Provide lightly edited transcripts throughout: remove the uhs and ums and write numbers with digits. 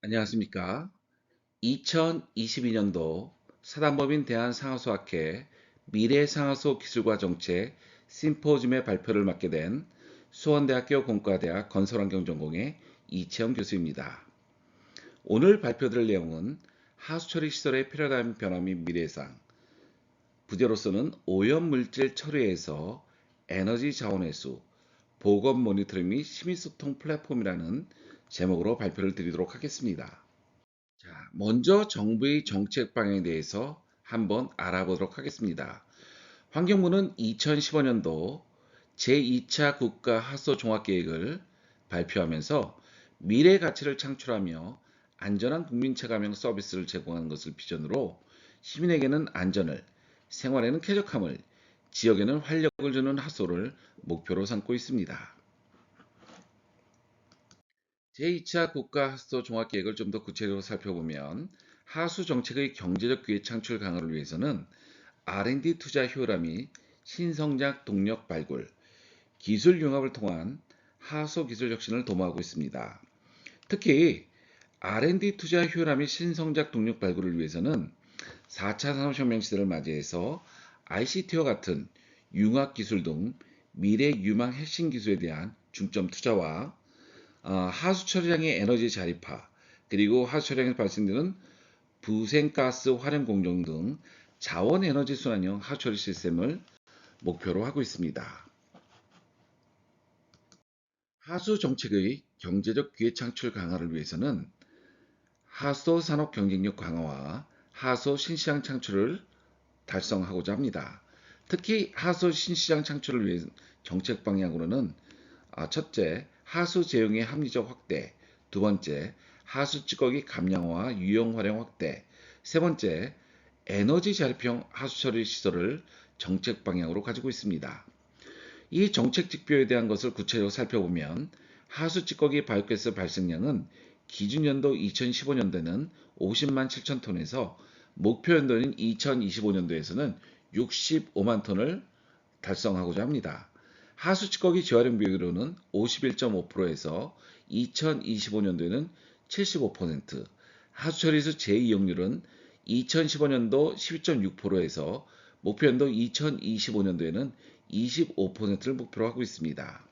안녕하십니까. 2022년도 사단법인 대한상하수학회 미래상하수 기술과 정책 심포지움의 발표를 맡게 된 수원대학교 공과대학 건설환경전공의 이채영 교수입니다. 오늘 발표드릴 내용은 하수처리 시설의 패러다임 변화 및 미래상, 부제로서는 오염물질 처리에서 에너지 자원 회수, 보건 모니터링 및 시민소통 플랫폼이라는 제목으로 발표를 드리도록 하겠습니다. 자, 먼저 정부의 정책 방향에 대해서 한번 알아보도록 하겠습니다. 환경부는 2015년도 제2차 국가 하수도 종합계획을 발표하면서 미래 가치를 창출하며 안전한 국민 체감형 서비스를 제공하는 것을 비전으로 시민에게는 안전을, 생활에는 쾌적함을, 지역에는 활력을 주는 하수도를 목표로 삼고 있습니다. 제2차 국가 하수도 종합계획을 좀 더 구체적으로 살펴보면 하수 정책의 경제적 기회 창출 강화를 위해서는 R&D 투자 효율화 및 신성장 동력 발굴, 기술 융합을 통한 하수 기술 혁신을 도모하고 있습니다. 특히 R&D 투자 효율화 및 신성장 동력 발굴을 위해서는 4차 산업혁명 시대를 맞이해서 ICT와 같은 융합 기술 등 미래 유망 핵심 기술에 대한 중점 투자와 하수 처리장의 에너지 자립화, 그리고 하수 처리장에서 발생되는 부생가스 활용 공정 등 자원 에너지 순환형 하수 처리 시스템을 목표로 하고 있습니다. 하수 정책의 경제적 기회 창출 강화를 위해서는 하수 산업 경쟁력 강화와 하수 신시장 창출을 달성하고자 합니다. 특히 하수 신시장 창출을 위한 정책 방향으로는 첫째, 하수 재용의 합리적 확대, 두 번째, 하수 찌꺼기 감량화와 유용 활용 확대, 세 번째, 에너지 자립형 하수 처리 시설을 정책 방향으로 가지고 있습니다. 이 정책 지표에 대한 것을 구체적으로 살펴보면 하수 찌꺼기 바이오가스 발생량은 기준 연도 2015년도에는 50만 7천 톤에서 목표 연도인 2025년도에서는 65만 톤을 달성하고자 합니다. 하수 찌꺼기 재활용 비율로는 51.5%에서 2025년도에는 75%, 하수 처리수 재이용률은 2015년도 12.6%에서 목표 연도 2025년도에는 25%를 목표로 하고 있습니다.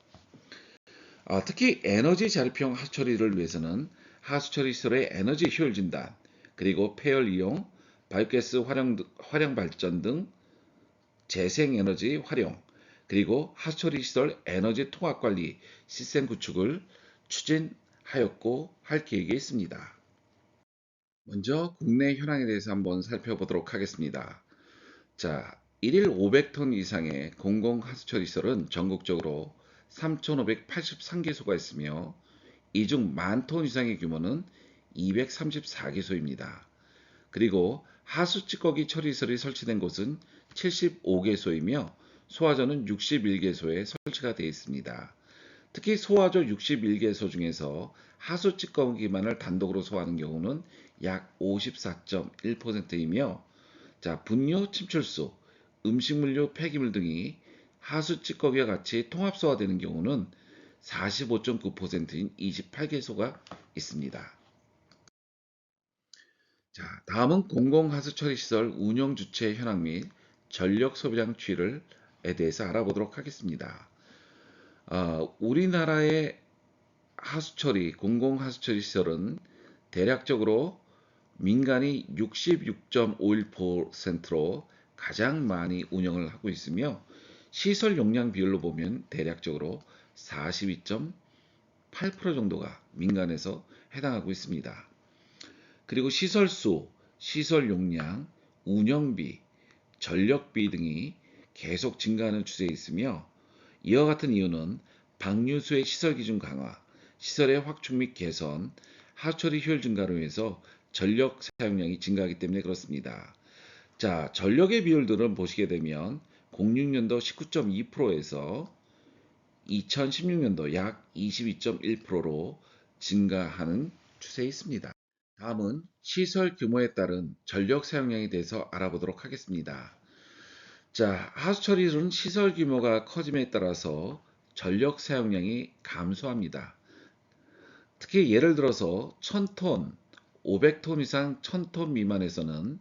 특히 에너지 자립형 하수 처리를 위해서는 하수 처리 시설의 에너지 효율 진단, 그리고 폐열 이용, 바이오가스 활용 발전 등 재생에너지 활용, 그리고 하수처리 시설 에너지 통합 관리 시스템 구축을 추진하였고 할 계획에 있습니다. 먼저 국내 현황에 대해서 한번 살펴보도록 하겠습니다. 자, 1일 500톤 이상의 공공 하수처리 시설은 전국적으로 3,583개소가 있으며 이 중 10,000톤 이상의 규모는 234개소입니다. 그리고 하수 찌꺼기 처리시설이 설치된 곳은 75개소이며 소화조는 61개소에 설치가 되어 있습니다. 특히 소화조 61개소 중에서 하수 찌꺼기만을 단독으로 소화하는 경우는 약 54.1%이며 분뇨 침출수, 음식물류 폐기물 등이 하수 찌꺼기와 같이 통합 소화되는 경우는 45.9%인 28개소가 있습니다. 자, 다음은 공공하수처리시설 운영 주체 현황 및 전력 소비량 추이에 대해서 알아보도록 하겠습니다. 우리나라의 공공하수처리 시설은 대략적으로 민간이 66.51%로 가장 많이 운영을 하고 있으며 시설 용량 비율로 보면 대략적으로 42.8% 정도가 민간에서 해당하고 있습니다. 그리고 시설수, 시설 용량, 운영비, 전력비 등이 계속 증가하는 추세에 있으며 이와 같은 이유는 방류수의 시설 기준 강화, 시설의 확충 및 개선, 하처리 효율 증가로 인해서 전력 사용량이 증가하기 때문에 그렇습니다. 자, 전력의 비율들은 보시게 되면 06년도 19.2%에서 2016년도 약 22.1%로 증가하는 추세에 있습니다. 다음은 시설 규모에 따른 전력 사용량에 대해서 알아보도록 하겠습니다. 자, 하수처리는 시설 규모가 커짐에 따라서 전력 사용량이 감소합니다. 특히 예를 들어서 1000톤 500톤 이상 1000톤 미만에서는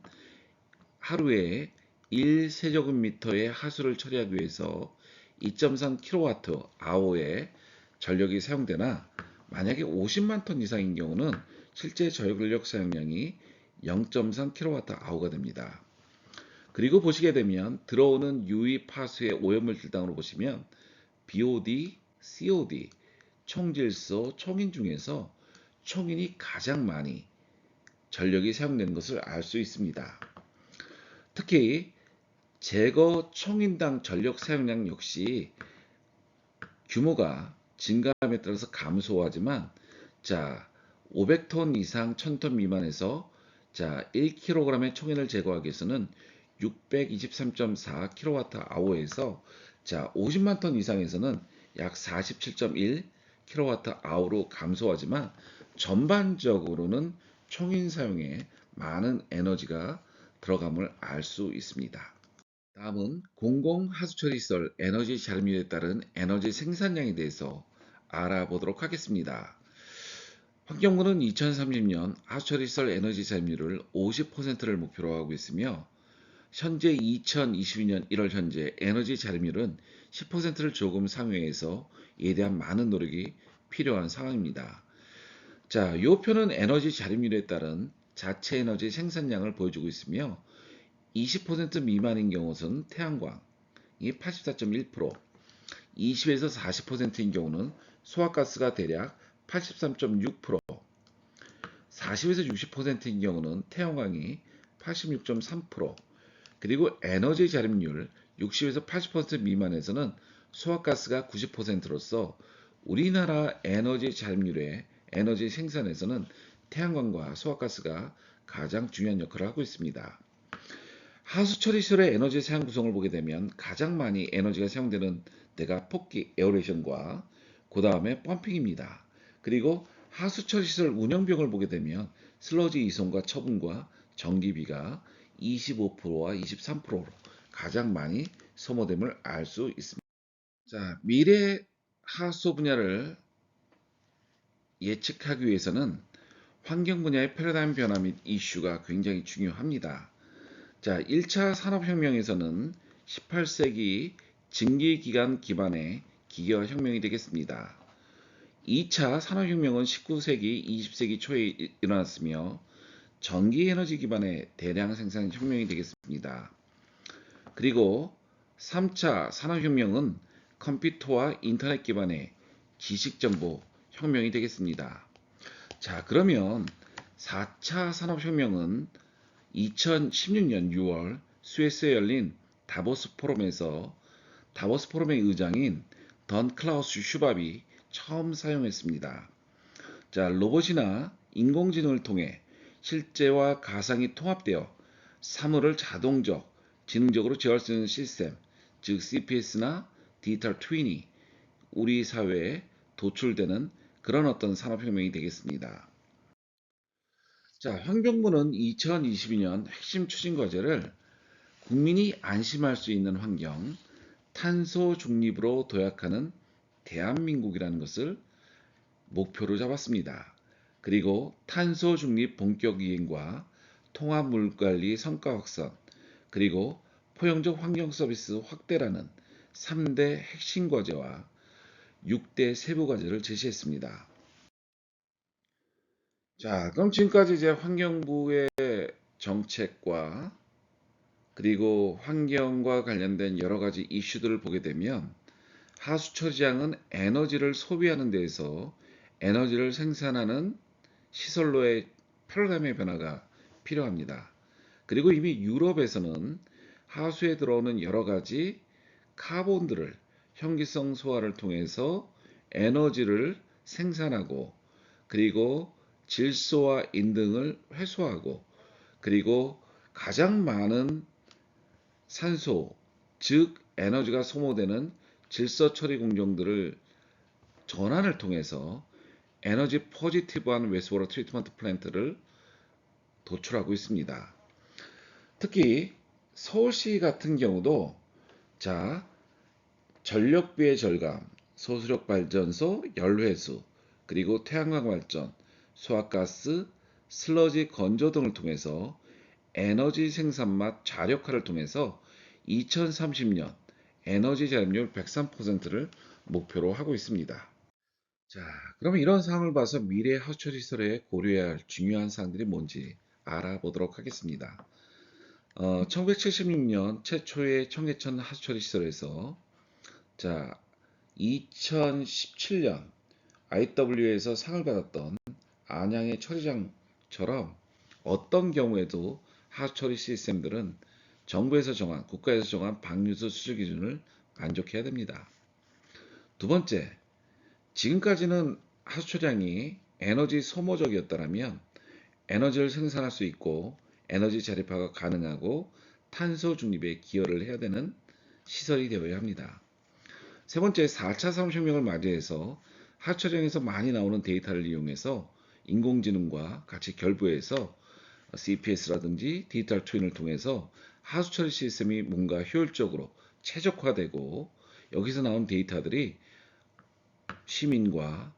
하루에 1세제곱미터의 하수를 처리하기 위해서 2.3kWh의 전력이 사용되나 만약에 50만 톤 이상인 경우는 실제 전력 사용량이 0.3kWh가 됩니다. 그리고 보시게 되면 들어오는 유입 하수의 오염물질 당으로 보시면 BOD, COD, 총질소, 총인 중에서 총인이 가장 많이 전력이 사용되는 것을 알 수 있습니다. 특히 제거 총인당 전력 사용량 역시 규모가 증가함에 따라서 감소하지만 500톤 이상 1000톤 미만에서 1kg의 총인을 제거하기 위해서는 623.4kWh에서 50만 톤 이상에서는 약 47.1kWh로 감소하지만 전반적으로는 총인 사용에 많은 에너지가 들어감을 알 수 있습니다. 다음은 공공하수처리시설 에너지 자립률에 따른 에너지 생산량에 대해서 알아보도록 하겠습니다. 환경부는 2030년 하수처리시설 에너지 자립률을 50%를 목표로 하고 있으며 현재 2022년 1월 현재 에너지 자립률은 10%를 조금 상회해서 이에 대한 많은 노력이 필요한 상황입니다. 이 표는 에너지 자립률에 따른 자체 에너지 생산량을 보여주고 있으며 20% 미만인 경우는 태양광이 84.1%, 20에서 40%인 경우는 소화가스가 대략 83.6%, 40에서 60%인 경우는 태양광이 86.3%, 그리고 에너지 자립률 60에서 80% 미만에서는 소화가스가 90%로서 우리나라 에너지 자립률의 에너지 생산에서는 태양광과 소화가스가 가장 중요한 역할을 하고 있습니다. 하수처리시설의 에너지 사용 구성을 보게 되면 가장 많이 에너지가 사용되는 데가 폭기 에어레이션과 그 다음에 펌핑입니다. 그리고 하수처리시설 운영 비용을 보게 되면 슬러지 이송과 처분과 전기비가 25%와 23%로 가장 많이 소모됨을 알 수 있습니다. 미래 하수 분야를 예측하기 위해서는 환경 분야의 패러다임 변화 및 이슈가 굉장히 중요합니다. 1차 산업혁명에서는 18세기 증기기관 기반의 기계화 혁명이 되겠습니다. 2차 산업혁명은 19세기, 20세기 초에 일어났으며 전기에너지 기반의 대량 생산 혁명이 되겠습니다. 그리고 3차 산업혁명은 컴퓨터와 인터넷 기반의 지식정보 혁명이 되겠습니다. 그러면 4차 산업혁명은 2016년 6월 스위스에 열린 다보스 포럼에서 다보스 포럼의 의장인 던 클라우스 슈밥이 처음 사용했습니다. 로봇이나 인공지능을 통해 실제와 가상이 통합되어 사물을 지능적으로 제어할 수 있는 시스템, 즉 CPS나 디지털 트윈이 우리 사회에 도출되는 그런 어떤 산업혁명이 되겠습니다. 환경부는 2022년 핵심 추진 과제를 국민이 안심할 수 있는 환경, 탄소 중립으로 도약하는 대한민국이라는 것을 목표로 잡았습니다. 그리고 탄소 중립 본격 이행과 통합 물관리 성과 확산, 그리고 포용적 환경 서비스 확대라는 3대 핵심 과제와 6대 세부 과제를 제시했습니다. 그럼 지금까지 이제 환경부의 정책과 그리고 환경과 관련된 여러 가지 이슈들을 보게 되면 하수처리장은 에너지를 소비하는 데에서 에너지를 생산하는 시설로의 패러다임의 변화가 필요합니다. 그리고 이미 유럽에서는 하수에 들어오는 여러 가지 카본들을 현기성 소화를 통해서 에너지를 생산하고 그리고 질소와 인등을 회수하고 그리고 가장 많은 산소, 즉 에너지가 소모되는 질소 처리 공정들을 전환을 통해서 에너지 포지티브한 웨스트워터 트리트먼트 플랜트를 도출하고 있습니다. 특히 서울시 같은 경우도 전력비의 절감, 소수력 발전소, 열회수, 그리고 태양광 발전, 소화가스, 슬러지 건조 등을 통해서 에너지 생산 및 자력화를 통해서 2030년 에너지 절약률 103%를 목표로 하고 있습니다. 자, 그러면 이런 상황을 봐서 미래 하수처 시설에 고려해야 할 중요한 사항들이 뭔지 알아보도록 하겠습니다. 1976년 최초의 청계천 하수처리 시설에서 자, 2017년 IW에서 상을 받았던 안양의 처리장처럼 어떤 경우에도 하수처리 시스템들은 정부에서 정한, 국가에서 정한 방류수 수질 기준을 만족해야 됩니다. 두 번째, 지금까지는 하수처량이 에너지 소모적이었다면 에너지를 생산할 수 있고 에너지 자립화가 가능하고 탄소 중립에 기여를 해야 되는 시설이 되어야 합니다. 세 번째, 4차 산업혁명을 맞이해서 하수처량에서 많이 나오는 데이터를 이용해서 인공지능과 같이 결부해서 CPS라든지 디지털 트윈을 통해서 하수처리 시스템이 뭔가 효율적으로 최적화되고 여기서 나온 데이터들이 시민과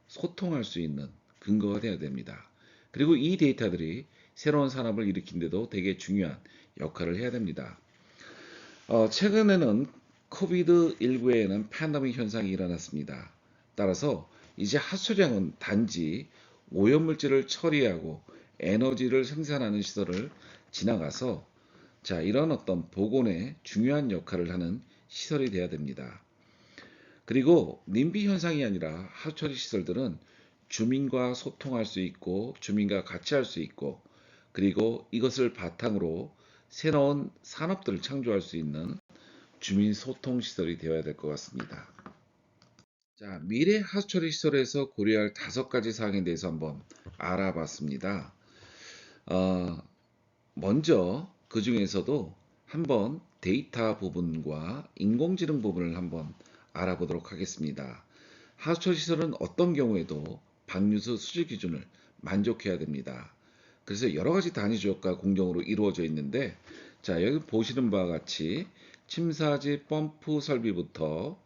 소통할 수 있는 근거가 되어야 됩니다. 그리고 이 데이터들이 새로운 산업을 일으키는데도 되게 중요한 역할을 해야 됩니다. 최근에는 코비드19에는 팬데믹 현상이 일어났습니다. 따라서 이제 하수량은 단지 오염물질을 처리하고 에너지를 생산하는 시설을 지나가서 자, 이런 어떤 보건에 중요한 역할을 하는 시설이 되어야 됩니다. 그리고 님비 현상이 아니라 하수처리 시설들은 주민과 소통할 수 있고 주민과 같이 할 수 있고 그리고 이것을 바탕으로 새로운 산업들을 창조할 수 있는 주민 소통 시설이 되어야 될 것 같습니다. 자, 미래 하수처리 시설에서 고려할 5가지 사항에 대해서 한번 알아봤습니다. 먼저 그 중에서도 한번 데이터 부분과 인공지능 부분을 한번 알아보도록 하겠습니다. 하수처리 시설은 어떤 경우에도 방류수 수질 기준을 만족해야 됩니다. 그래서 여러 가지 단위 조역과 공정으로 이루어져 있는데, 자, 여기 보시는 바와 같이 침사지 펌프 설비부터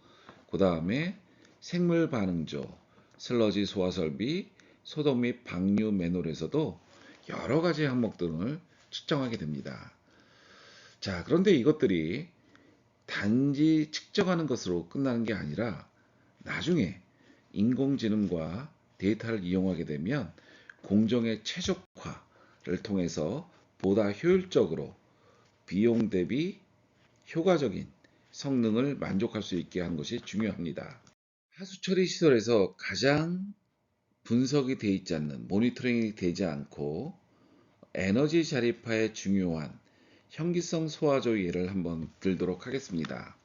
그 다음에 생물 반응조, 슬러지 소화 설비, 소독 및 방류 매놀에서도 여러 가지 항목들을 측정하게 됩니다. 자, 그런데 이것들이 단지 측정하는 것으로 끝나는 게 아니라 나중에 인공지능과 데이터를 이용하게 되면 공정의 최적화를 통해서 보다 효율적으로 비용 대비 효과적인 성능을 만족할 수 있게 하는 것이 중요합니다. 하수처리 시설에서 가장 분석이 되어 있지 않는, 모니터링이 되지 않고 에너지 자립화에 중요한 현기성 소화조 예를 한번 들도록 하겠습니다.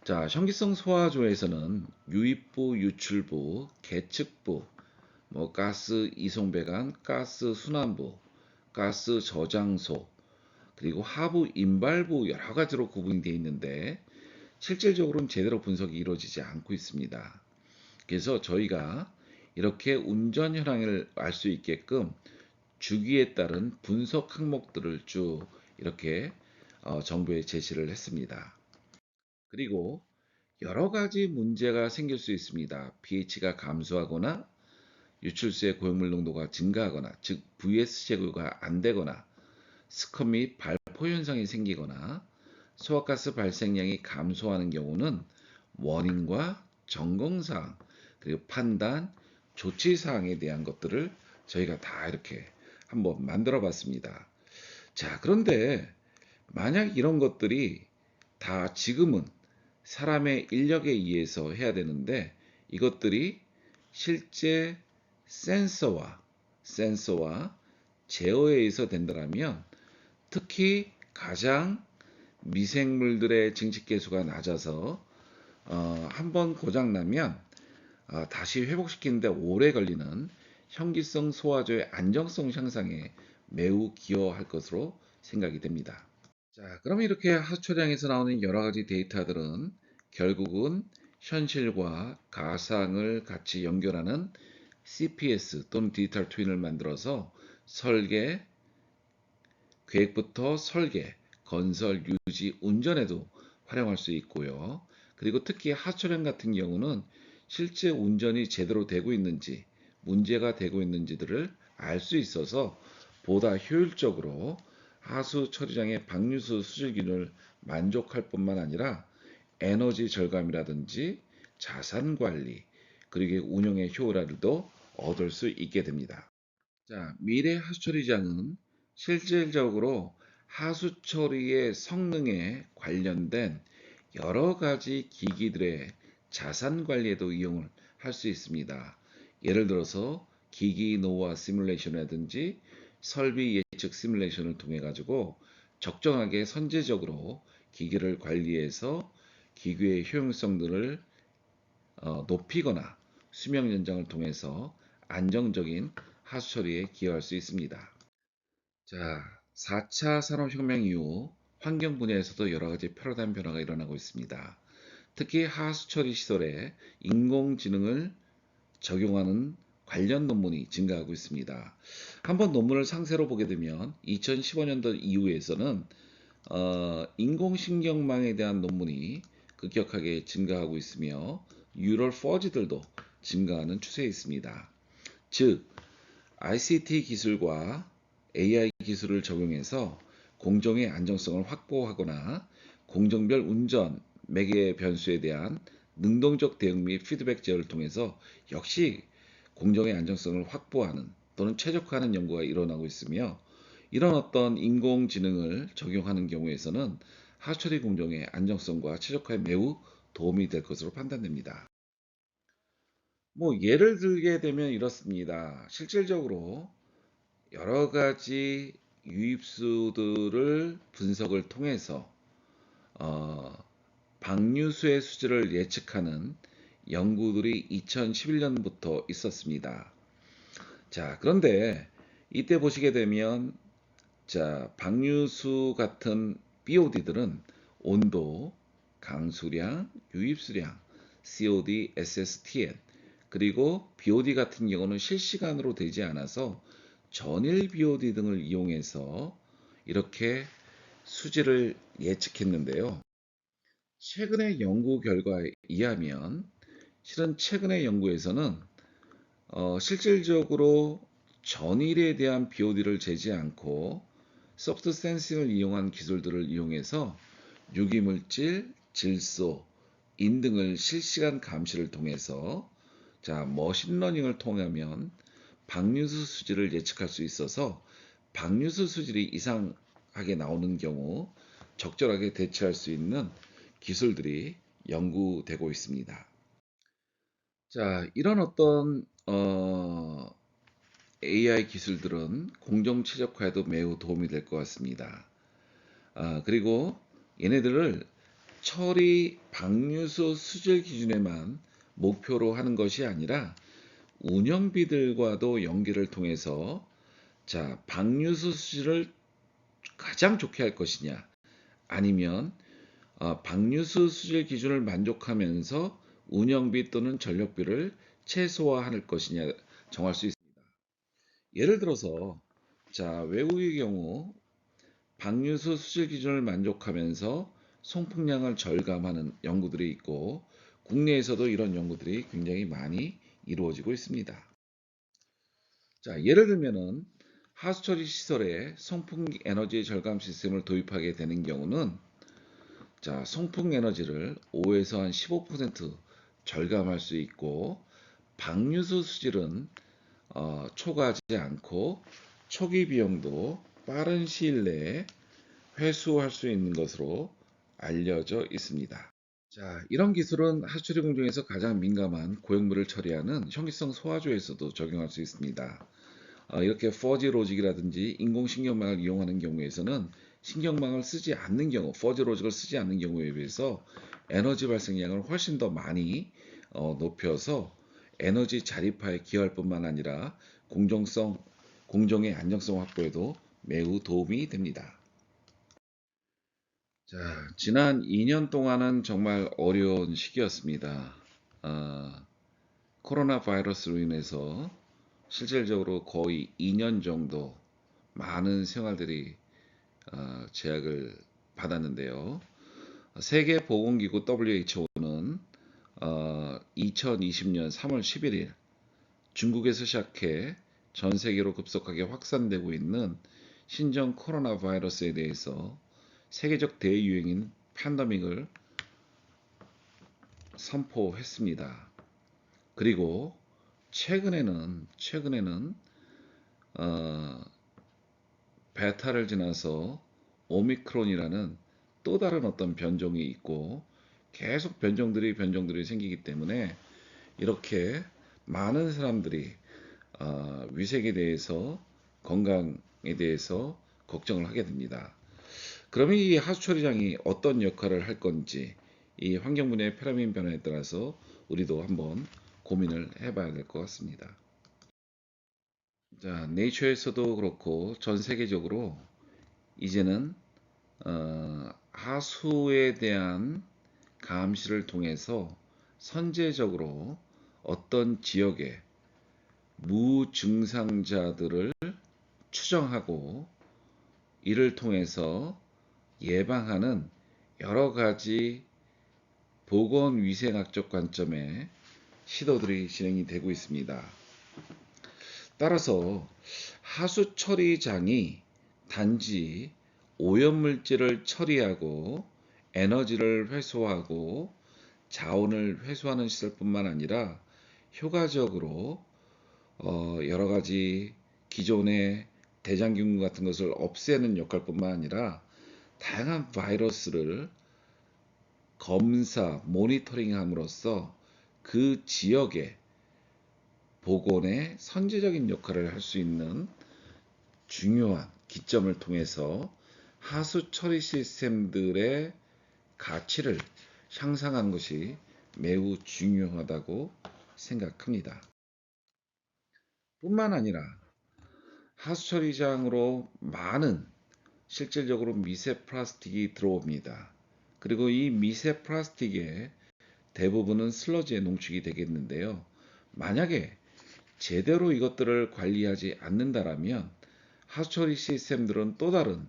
자, 현기성 소화조에서는 유입부, 유출부, 계측부, 가스 이송배관, 가스 순환부, 가스 저장소, 그리고 하부 인발부 여러 가지로 구분이 되어 있는데 실질적으로는 제대로 분석이 이루어지지 않고 있습니다. 그래서 저희가 이렇게 운전 현황을 알 수 있게끔 주기에 따른 분석 항목들을 쭉 이렇게 정부에 제시를 했습니다. 그리고 여러 가지 문제가 생길 수 있습니다. pH가 감소하거나 유출수의 고용물 농도가 증가하거나 즉 VS 제거가 안 되거나 스컷 및 발포 현상이 생기거나 소화가스 발생량이 감소하는 경우는 원인과 점검사항 그리고 판단, 조치사항에 대한 것들을 저희가 다 이렇게 한번 만들어 봤습니다. 자, 그런데 만약 이런 것들이 다 지금은 사람의 인력에 의해서 해야 되는데 이것들이 실제 센서와 제어에 의해서 된다면 특히 가장 미생물들의 증식계수가 낮아서 한번 고장나면 다시 회복시키는데 오래 걸리는 현기성 소화조의 안정성 향상에 매우 기여할 것으로 생각이 됩니다. 자, 그럼 이렇게 하수처량에서 나오는 여러 가지 데이터들은 결국은 현실과 가상을 같이 연결하는 CPS 또는 디지털 트윈을 만들어서 설계, 계획부터 설계, 건설, 유지, 운전에도 활용할 수 있고요. 그리고 특히 하수처량 같은 경우는 실제 운전이 제대로 되고 있는지 문제가 되고 있는지들을 알 수 있어서 보다 효율적으로 하수 처리장의 방류수 수질 기준을 만족할 뿐만 아니라 에너지 절감이라든지 자산 관리 그리고 운영의 효율화도 얻을 수 있게 됩니다. 자, 미래 하수 처리장은 실질적으로 하수 처리의 성능에 관련된 여러 가지 기기들의 자산 관리에도 이용을 할 수 있습니다. 예를 들어서 기기 노후화 시뮬레이션이라든지 설비 예측 시뮬레이션을 통해 가지고 적정하게 선제적으로 기기를 관리해서 기기의 효용성들을 높이거나 수명 연장을 통해서 안정적인 하수 처리에 기여할 수 있습니다. 자, 4차 산업혁명 이후 환경 분야에서도 여러 가지 패러다임 변화가 일어나고 있습니다. 특히 하수 처리 시설에 인공지능을 적용하는 관련 논문이 증가하고 있습니다. 한번 논문을 상세로 보게 되면 2015년도 이후에서는 인공신경망에 대한 논문이 급격하게 증가하고 있으며 뉴럴 퍼지들도 증가하는 추세에 있습니다. 즉, ICT 기술과 AI 기술을 적용해서 공정의 안정성을 확보하거나 공정별 운전, 매개 변수에 대한 능동적 대응 및 피드백 제어를 통해서 역시 공정의 안정성을 확보하는 또는 최적화하는 연구가 일어나고 있으며 이런 어떤 인공지능을 적용하는 경우에서는 하처리 공정의 안정성과 최적화에 매우 도움이 될 것으로 판단됩니다. 뭐 예를 들게 되면 이렇습니다. 실질적으로 여러 가지 유입수들을 분석을 통해서 어, 방류수의 수질을 예측하는 연구들이 2011년부터 있었습니다. 자, 그런데 이때 보시게 되면 자, 방류수 같은 BOD들은 온도, 강수량, 유입수량, COD, SSTN, 그리고 BOD 같은 경우는 실시간으로 되지 않아서 전일 BOD 등을 이용해서 이렇게 수질을 예측했는데요. 최근의 연구 결과에 의하면 실은 최근의 연구에서는 실질적으로 전일에 대한 BOD를 재지 않고 소프트 센싱을 이용한 기술들을 이용해서 유기물질, 질소, 인 등을 실시간 감시를 통해서 자, 머신러닝을 통하면 방류수 수질을 예측할 수 있어서 방류수 수질이 이상하게 나오는 경우 적절하게 대처할 수 있는 기술들이 연구되고 있습니다. 자, 이런 어떤 AI 기술들은 공정 최적화에도 매우 도움이 될 것 같습니다. 그리고 얘네들을 처리 방류수 수질 기준에만 목표로 하는 것이 아니라 운영비들과도 연계를 통해서 자, 방류수 수질을 가장 좋게 할 것이냐 아니면 방류수 수질 기준을 만족하면서 운영비 또는 전력비를 최소화할 것이냐 정할 수 있습니다. 예를 들어서 자, 외국의 경우 방류수 수질 기준을 만족하면서 송풍량을 절감하는 연구들이 있고 국내에서도 이런 연구들이 굉장히 많이 이루어지고 있습니다. 자, 예를 들면은 하수처리 시설에 송풍 에너지 절감 시스템을 도입하게 되는 경우는 자, 송풍 에너지를 5에서 한 15% 절감할 수 있고 방류수 수질은 초과하지 않고 초기 비용도 빠른 시일 내에 회수할 수 있는 것으로 알려져 있습니다. 자, 이런 기술은 하수처리 공정에서 가장 민감한 고형물을 처리하는 현기성 소화조에서도 적용할 수 있습니다. 이렇게 퍼지 로직이라든지 인공신경망을 이용하는 경우에서는 신경망을 쓰지 않는 경우, 퍼지 로직을 쓰지 않는 경우에 비해서 에너지 발생량을 훨씬 더 많이 높여서 에너지 자립화에 기여할 뿐만 아니라 공정의 안정성 확보에도 매우 도움이 됩니다. 자, 지난 2년 동안은 정말 어려운 시기였습니다. 코로나 바이러스로 인해서 실질적으로 거의 2년 정도 많은 생활들이 제약을 받았는데요. 세계보건기구 WHO는 2020년 3월 11일 중국에서 시작해 전 세계로 급속하게 확산되고 있는 신종 코로나 바이러스에 대해서 세계적 대유행인 팬데믹을 선포했습니다. 그리고 최근에는 어, 베타를 지나서 오미크론이라는 또 다른 어떤 변종이 있고 계속 변종들이 생기기 때문에 이렇게 많은 사람들이 위생에 대해서 건강에 대해서 걱정을 하게 됩니다. 그러면 이 하수처리장이 어떤 역할을 할 건지 이 환경 분야의 피라미드 변화에 따라서 우리도 한번 고민을 해봐야 될 것 같습니다. 자, 네이처에서도 그렇고 전 세계적으로 이제는 하수에 대한 감시를 통해서 선제적으로 어떤 지역에 무증상자들을 추정하고 이를 통해서 예방하는 여러 가지 보건위생학적 관점의 시도들이 진행이 되고 있습니다. 따라서 하수처리장이 단지 오염물질을 처리하고 에너지를 회수하고 자원을 회수하는 시설뿐만 아니라 효과적으로 여러 가지 기존의 대장균 같은 것을 없애는 역할뿐만 아니라 다양한 바이러스를 검사, 모니터링함으로써 그 지역의 보건에 선제적인 역할을 할 수 있는 중요한 기점을 통해서 하수 처리 시스템들의 가치를 향상하는 것이 매우 중요하다고 생각합니다. 뿐만 아니라 하수 처리장으로 많은 실질적으로 미세 플라스틱이 들어옵니다. 그리고 이 미세 플라스틱의 대부분은 슬러지에 농축이 되겠는데요. 만약에 제대로 이것들을 관리하지 않는다라면 하수처리 시스템들은 또 다른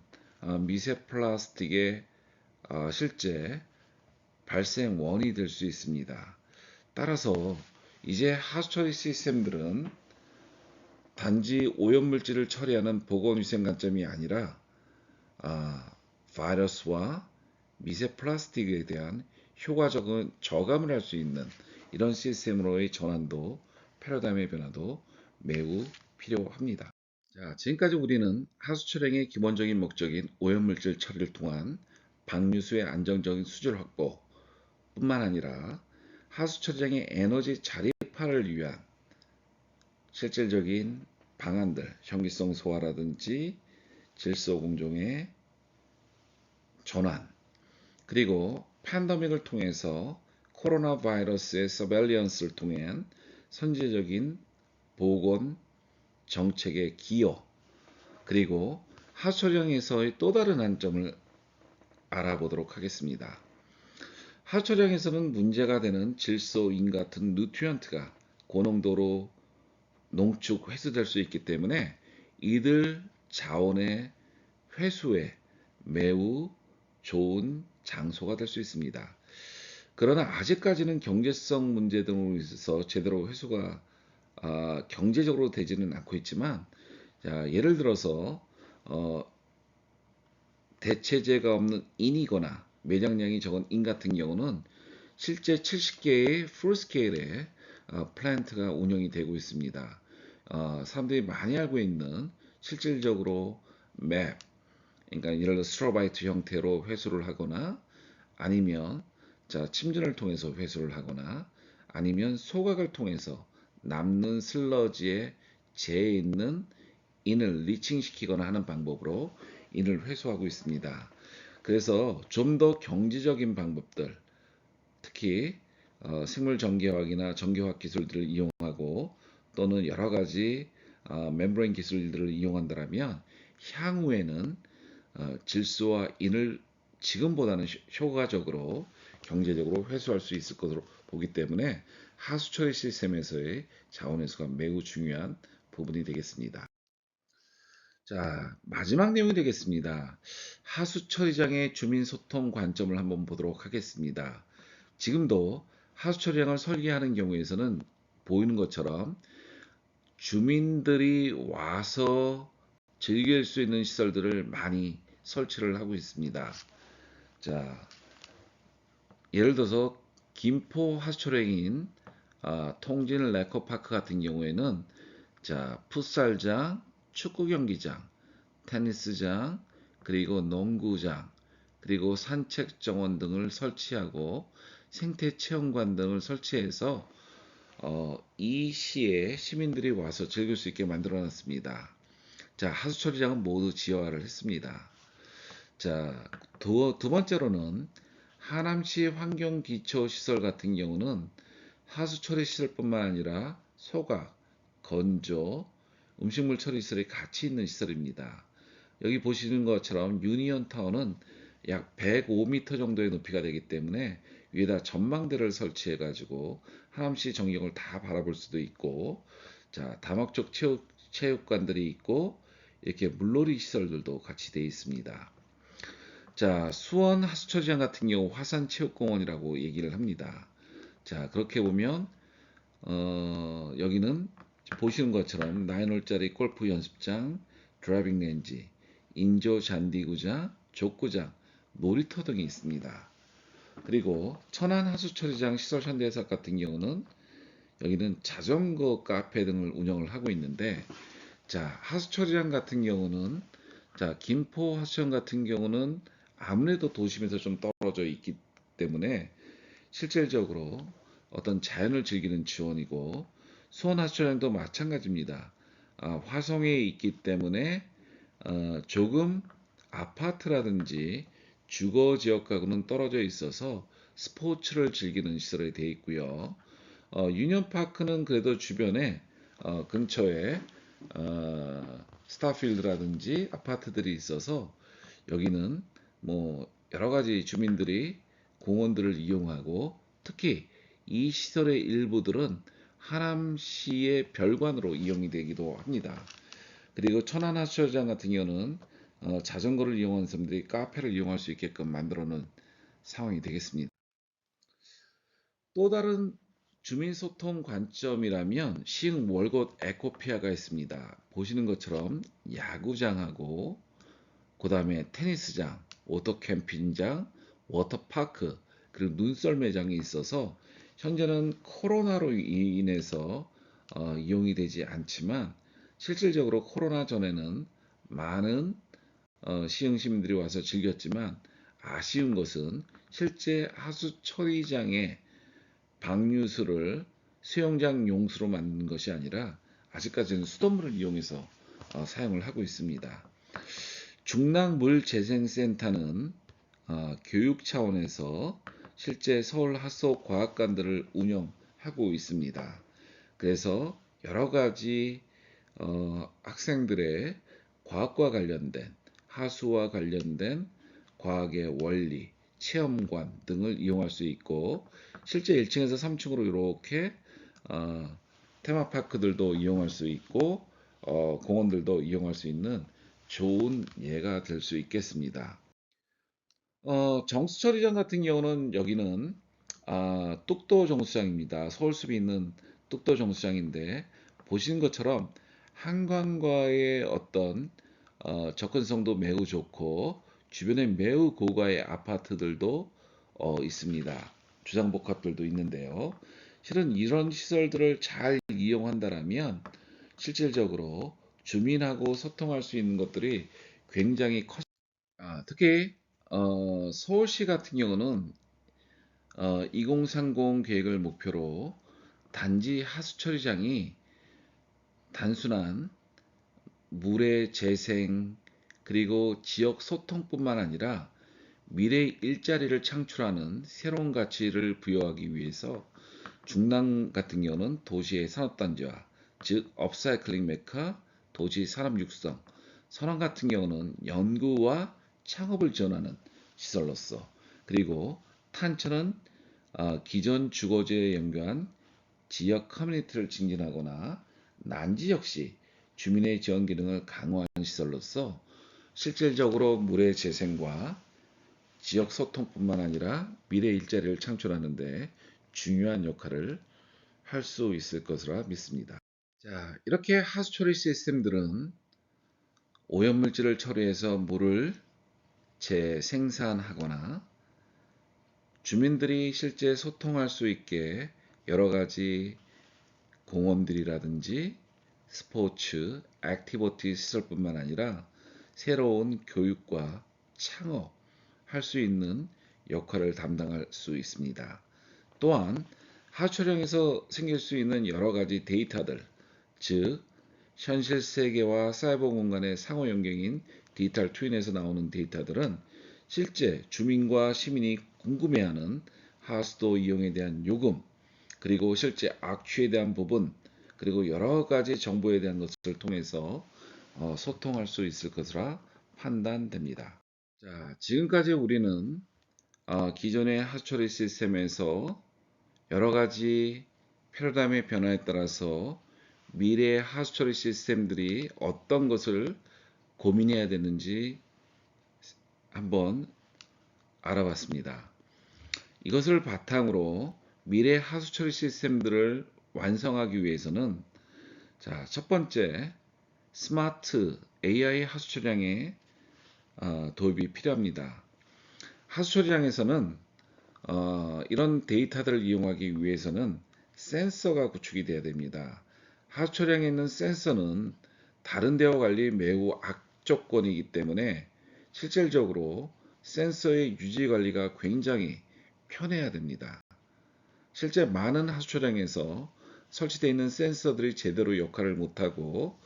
미세 플라스틱의 실제 발생 원인이 될 수 있습니다. 따라서 이제 하수처리 시스템들은 단지 오염물질을 처리하는 보건위생 관점이 아니라 바이러스와 미세 플라스틱에 대한 효과적인 저감을 할 수 있는 이런 시스템으로의 전환도 패러다임의 변화도 매우 필요합니다. 자, 지금까지 우리는 하수처리의 기본적인 목적인 오염물질 처리를 통한 방류수의 안정적인 수질 확보 뿐만 아니라 하수처리장의 에너지 자립화를 위한 실질적인 방안들, 현기성 소화라든지 질소 공정의 전환, 그리고 팬데믹을 통해서 코로나 바이러스의 서베일런스를 통한 선제적인 보건 정책의 기여, 그리고 하수처리장에서의 또 다른 한점을 알아보도록 하겠습니다. 하수처리장에서는 문제가 되는 질소, 인 같은 누트리언트가 고농도로 농축, 회수될 수 있기 때문에 이들 자원의 회수에 매우 좋은 장소가 될 수 있습니다. 그러나 아직까지는 경제성 문제 등으로 있어서 제대로 회수가 경제적으로 되지는 않고 있지만, 자, 예를 들어서 대체제가 없는 인이거나 매장량이 적은 인 같은 경우는 실제 70개의 풀스케일의 플랜트가 운영이 되고 있습니다. 사람들이 많이 알고 있는 실질적으로 맵, 그러니까 예를 들어 스트로바이트 형태로 회수를 하거나 아니면 침전을 통해서 회수를 하거나 아니면 소각을 통해서 남는 슬러지에 재해 있는 인을 리칭시키거나 하는 방법으로 인을 회수하고 있습니다. 그래서 좀 더 경제적인 방법들, 특히 생물 정개화학이나 정교학 기술들을 이용하고 또는 여러 가지 멤브레인 기술들을 이용한다면 향후에는 질소와 인을 지금보다는 효과적으로 경제적으로 회수할 수 있을 것으로 보기 때문에 하수처리 시스템에서의 자원 회수가 매우 중요한 부분이 되겠습니다. 자, 마지막 내용이 되겠습니다. 하수처리장의 주민소통 관점을 한번 보도록 하겠습니다. 지금도 하수처리장을 설계하는 경우에서는 보이는 것처럼 주민들이 와서 즐길 수 있는 시설들을 많이 설치를 하고 있습니다. 자, 예를 들어서 김포 하수초량인 통진 레커파크 같은 경우에는 풋살장, 축구 경기장, 테니스장, 그리고 농구장, 그리고 산책 정원 등을 설치하고 생태 체험관 등을 설치해서 이 시에 시민들이 와서 즐길 수 있게 만들어 놨습니다. 자, 하수처리장은 모두 지하화를 했습니다. 자, 두 번째로는 하남시 환경기초시설 같은 경우는 하수처리 시설뿐만 아니라 소각, 건조, 음식물 처리 시설이 같이 있는 시설입니다. 여기 보시는 것처럼 유니온타운은 약 105m 정도의 높이가 되기 때문에 위에다 전망대를 설치해 가지고 하남시 전경을 다 바라볼 수도 있고, 자, 다목적 체육관들이 있고 이렇게 물놀이 시설들도 같이 되어 있습니다. 자, 수원 하수처리장 같은 경우 화산체육공원이라고 얘기를 합니다. 자, 그렇게 보면 여기는 보시는 것처럼 9홀짜리 골프 연습장, 드라이빙 렌지, 인조 잔디구장, 족구장, 놀이터 등이 있습니다. 그리고 천안 하수처리장 시설 현대해석 같은 경우는 여기는 자전거 카페 등을 운영을 하고 있는데, 자, 하수처리장 같은 경우는, 자, 김포 하수처장 같은 경우는 아무래도 도심에서 좀 떨어져 있기 때문에 실질적으로 어떤 자연을 즐기는 지원이고, 수원 하수처장도 마찬가지입니다. 화성에 있기 때문에 조금 아파트라든지 주거 지역하고는 떨어져 있어서 스포츠를 즐기는 시설이 되어 있고요. 유니온파크는 그래도 주변에 근처에 스타필드라든지 아파트들이 있어서 여기는 뭐 여러 가지 주민들이 공원들을 이용하고, 특히 이 시설의 일부들은 하남시의 별관으로 이용이 되기도 합니다. 그리고 천안 하수처장 같은 경우는 자전거를 이용하는 사람들이 카페를 이용할 수 있게끔 만들어 놓은 상황이 되겠습니다. 또 다른 주민소통 관점이라면 시흥 월곶 에코피아가 있습니다. 보시는 것처럼 야구장하고 그 다음에 테니스장, 워터 캠핑장, 워터파크, 그리고 눈썰매장이 있어서 현재는 코로나로 인해서 이용이 되지 않지만, 실질적으로 코로나 전에는 많은 시흥 시민들이 와서 즐겼지만, 아쉬운 것은 실제 하수 처리장에 방류수를 수영장 용수로 만든 것이 아니라 아직까지는 수돗물을 이용해서 사용을 하고 있습니다. 중랑물재생센터는 교육 차원에서 실제 서울 하수 과학관들을 운영하고 있습니다. 그래서 여러 가지 학생들의 과학과 관련된, 하수와 관련된 과학의 원리, 체험관 등을 이용할 수 있고, 실제 1층에서 3층으로 이렇게 테마파크들도 이용할 수 있고 공원들도 이용할 수 있는 좋은 예가 될 수 있겠습니다. 정수처리장 같은 경우는 여기는 뚝도 정수장입니다. 서울숲이 있는 뚝도 정수장인데, 보시는 것처럼 한강과의 어떤 접근성도 매우 좋고 주변에 매우 고가의 아파트들도 있습니다. 주상복합들도 있는데요. 실은 이런 시설들을 잘 이용한다라면 실질적으로 주민하고 소통할 수 있는 것들이 굉장히 특히 서울시 같은 경우는 2030 계획을 목표로 단지 하수처리장이 단순한 물의 재생 그리고 지역 소통뿐만 아니라 미래의 일자리를 창출하는 새로운 가치를 부여하기 위해서 중랑 같은 경우는 도시의 산업단지화, 즉 업사이클링 메카, 도시 산업 육성, 선원 같은 경우는 연구와 창업을 지원하는 시설로서, 그리고 탄천은 기존 주거지에 연계한 지역 커뮤니티를 증진하거나, 난지 역시 주민의 지원 기능을 강화하는 시설로서 실질적으로 물의 재생과 지역 소통뿐만 아니라 미래 일자리를 창출하는 데 중요한 역할을 할 수 있을 것으로 믿습니다. 자, 이렇게 하수 처리 시스템들은 오염물질을 처리해서 물을 재생산하거나 주민들이 실제 소통할 수 있게 여러 가지 공원들이라든지 스포츠, 액티비티 시설뿐만 아니라 새로운 교육과 창업할 수 있는 역할을 담당할 수 있습니다. 또한 하초령에서 생길 수 있는 여러 가지 데이터들, 즉 현실 세계와 사이버 공간의 상호 연결인 디지털 트윈에서 나오는 데이터들은 실제 주민과 시민이 궁금해하는 하수도 이용에 대한 요금, 그리고 실제 악취에 대한 부분, 그리고 여러 가지 정보에 대한 것을 통해서 소통할 수 있을 것으로 판단됩니다. 자, 지금까지 우리는 기존의 하수처리 시스템에서 여러 가지 패러다임의 변화에 따라서 미래의 하수처리 시스템들이 어떤 것을 고민해야 되는지 한번 알아봤습니다. 이것을 바탕으로 미래 하수처리 시스템들을 완성하기 위해서는 자, 첫 번째 스마트 AI 하수처량의 도입이 필요합니다. 하수처리량에서는 이런 데이터들을 이용하기 위해서는 센서가 구축이 되어야 됩니다. 하수처량에 있는 센서는 다른 데와 달리 매우 악조건이기 때문에 실질적으로 센서의 유지 관리가 굉장히 편해야 됩니다. 실제 많은 하수처량에서 설치되어 있는 센서들이 제대로 역할을 못하고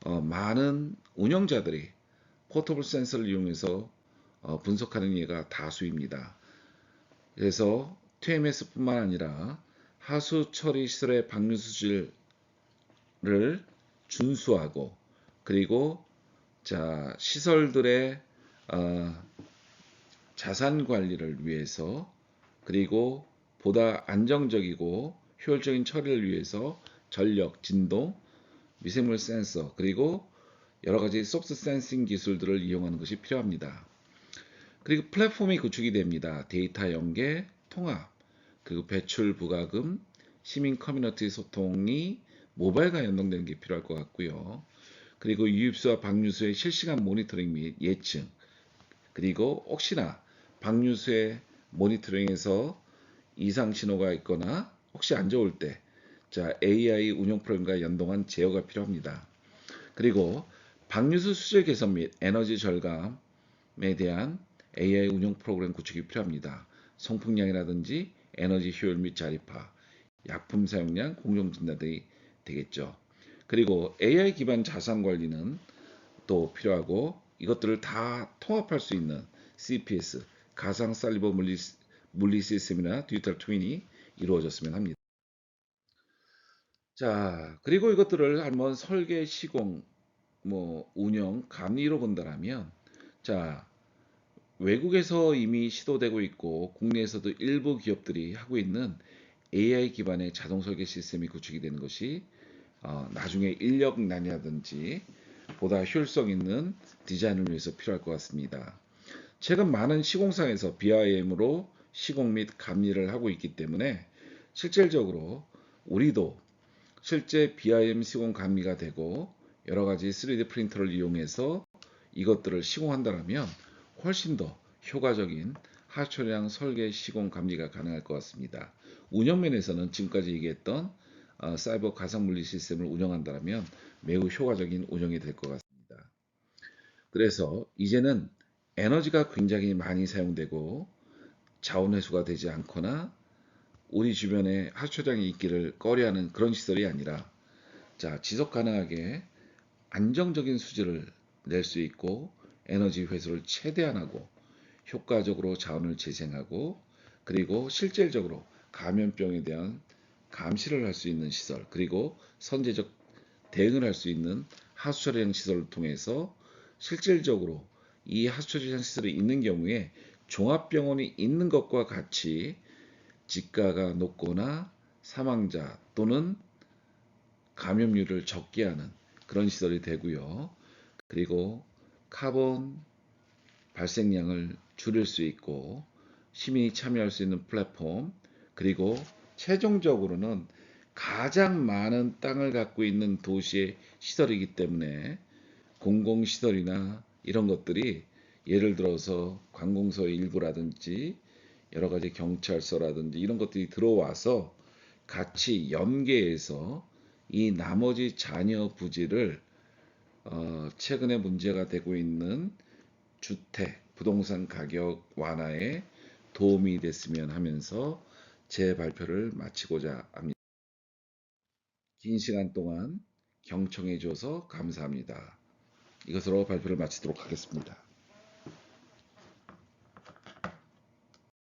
많은 운영자들이 포터블 센서를 이용해서 분석하는 예가 다수입니다. 그래서 TMS뿐만 아니라 하수 처리 시설의 방류 수질을 준수하고 그리고 자 시설들의 자산 관리를 위해서 그리고 보다 안정적이고 효율적인 처리를 위해서 전력, 진동, 미생물 센서 그리고 여러 가지 소프트 센싱 기술들을 이용하는 것이 필요합니다. 그리고 플랫폼이 구축이 됩니다. 데이터 연계, 통합, 그리고 배출 부가금, 시민 커뮤니티 소통이 모바일과 연동되는 게 필요할 것 같고요. 그리고 유입수와 방류수의 실시간 모니터링 및 예측, 그리고 혹시나 방류수의 모니터링에서 이상 신호가 있거나 혹시 안 좋을 때 자, AI 운영 프로그램과 연동한 제어가 필요합니다. 그리고 방류수 수질 개선 및 에너지 절감에 대한 AI 운영 프로그램 구축이 필요합니다. 송풍량이라든지 에너지 효율 및 자립화, 약품 사용량 공정 진단 등이 되겠죠. 그리고 AI 기반 자산 관리는 또 필요하고 이것들을 다 통합할 수 있는 CPS, 가상 사이버 물리 시스템이나 디지털 트윈이 이루어졌으면 합니다. 자, 그리고 이것들을 한번 설계, 시공, 운영, 감리로 본다라면, 자, 외국에서 이미 시도되고 있고, 국내에서도 일부 기업들이 하고 있는 AI 기반의 자동 설계 시스템이 구축이 되는 것이 나중에 인력난이라든지 보다 효율성 있는 디자인을 위해서 필요할 것 같습니다. 최근 많은 시공사에서 BIM으로 시공 및 감리를 하고 있기 때문에 실질적으로 우리도 실제 BIM 시공 감리가 되고 여러 가지 3D 프린터를 이용해서 이것들을 시공한다면 훨씬 더 효과적인 하초량 설계 시공 감리가 가능할 것 같습니다. 운영 면에서는 지금까지 얘기했던 사이버 가상 물리 시스템을 운영한다면 매우 효과적인 운영이 될 것 같습니다. 그래서 이제는 에너지가 굉장히 많이 사용되고 자원 회수가 되지 않거나 우리 주변에 하초량이 있기를 꺼려하는 그런 시설이 아니라 자, 지속 가능하게 안정적인 수질을 낼 수 있고 에너지 회수를 최대한하고 효과적으로 자원을 재생하고 그리고 실질적으로 감염병에 대한 감시를 할 수 있는 시설 그리고 선제적 대응을 할 수 있는 하수처리장 시설을 통해서 실질적으로 이 하수처리장 시설이 있는 경우에 종합병원이 있는 것과 같이 지가가 높거나 사망자 또는 감염률을 적게 하는 그런 시설이 되고요. 그리고 카본 발생량을 줄일 수 있고 시민이 참여할 수 있는 플랫폼 그리고 최종적으로는 가장 많은 땅을 갖고 있는 도시의 시설이기 때문에 공공시설이나 이런 것들이 예를 들어서 관공서의 일부라든지 여러 가지 경찰서라든지 이런 것들이 들어와서 같이 연계해서 이 나머지 잔여 부지를 최근에 문제가 되고 있는 주택, 부동산 가격 완화에 도움이 됐으면 하면서 제 발표를 마치고자 합니다. 긴 시간 동안 경청해 줘서 감사합니다. 이것으로 발표를 마치도록 하겠습니다.